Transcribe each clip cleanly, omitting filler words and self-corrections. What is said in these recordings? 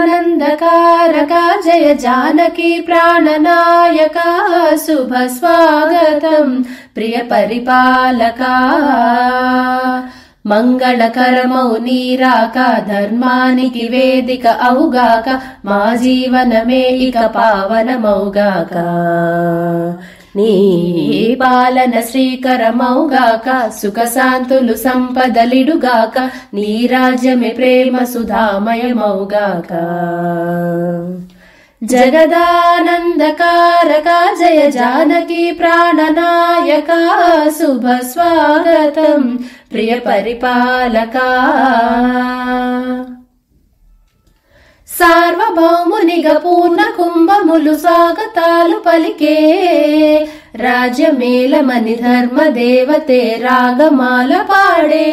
जगदानन्दकारका जय जानकी प्राणनायका शुभ स्वागतं प्रिय परिपालका మంగళకరమౌ నీరాక ధర్మానికి వేదిక అవుగాక మా జీవనమే ఇక పావనమౌగాక నీ పాలన శ్రీకరమౌగాక సుఖశాంతులు సంపదలిడుగాక నీ రాజ్యమే ప్రేమ సుధామయమౌగాక जगदानन्दकारका जय जानकी प्राणनायका शुभ स्वागतं प्रिय परिपालका सार्वभौमुनिगा पूर्ण कुंभमुलु स्वागतालु पलिके राज्यमेलमनि धर्म देवते रागमाल पाडे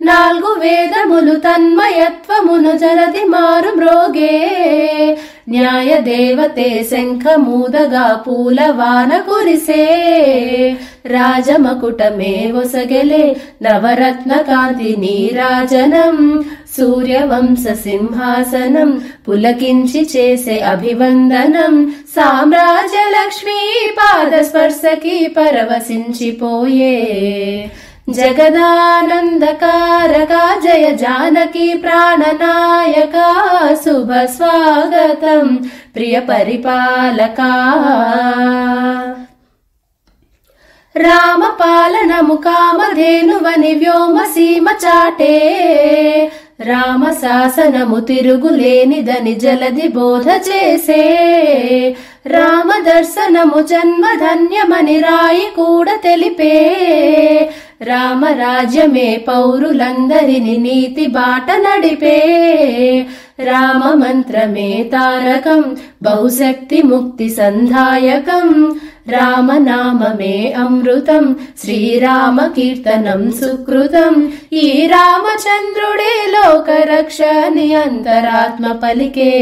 नाल्गु वेदमुलु तन्मयत्वमुनु जलधि मारु म्रोगे न्याय देवते शंखमूदगा पूलवान कुरिसे राजमकुटमे वोसगेले नवरत्न कांति नीराजनं सूर्यवंश सिंहासनं पुलकिंचि चेसे अभिवंदनं साम्राज्य लक्ष्मी पाद स्पर्शकी परवशिंचिपोये जगदानन्दकारका जय जानकी प्राणनायका शुभ स्वागतं प्रिय परिपालका रामपालनमु कामधेनुवनि व्योमसीम चाटे राम शासनमु तिरुगुलेनिదని జలధి బోధ చేసే రామ దర్శనము జన్మధన్యమని రాయి కూడా తెలిపే రామ రాజ్యమే పౌరులందరిని నీతి బాట నడిపే రామ మంత్రమే తారకం బహుశక్తి ముక్తి సంధాయకం రామ నామమే అమృతం శ్రీరామ కీర్తనం సుకృతం ఈ రామచంద్రుడే లోక రక్షని అంతరాత్మ పలికే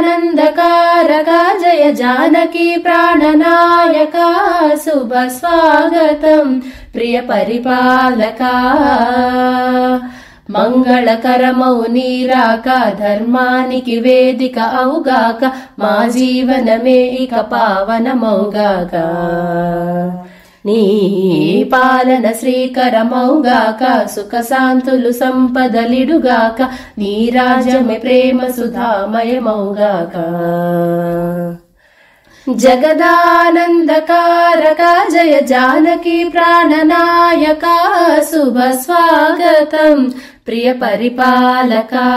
जगदानन्दकारका जय जानकी प्राणनायका शुभ स्वागतं प्रिय परिपालका మంగళకరమౌ నీరాక ధర్మానికి వేదిక అవుగాక మా జీవనమే ఇక పావనమౌగాక నీ పాలన శ్రీకరమౌగాక సుఖశాంతులు సంపదలిడుగాక నీ రాజ్యమే ప్రేమ సుధామయమౌగాక जगदानन्दकारका जय जानकी प्राणनायका शुभ स्वागतं प्रिय परिपालका।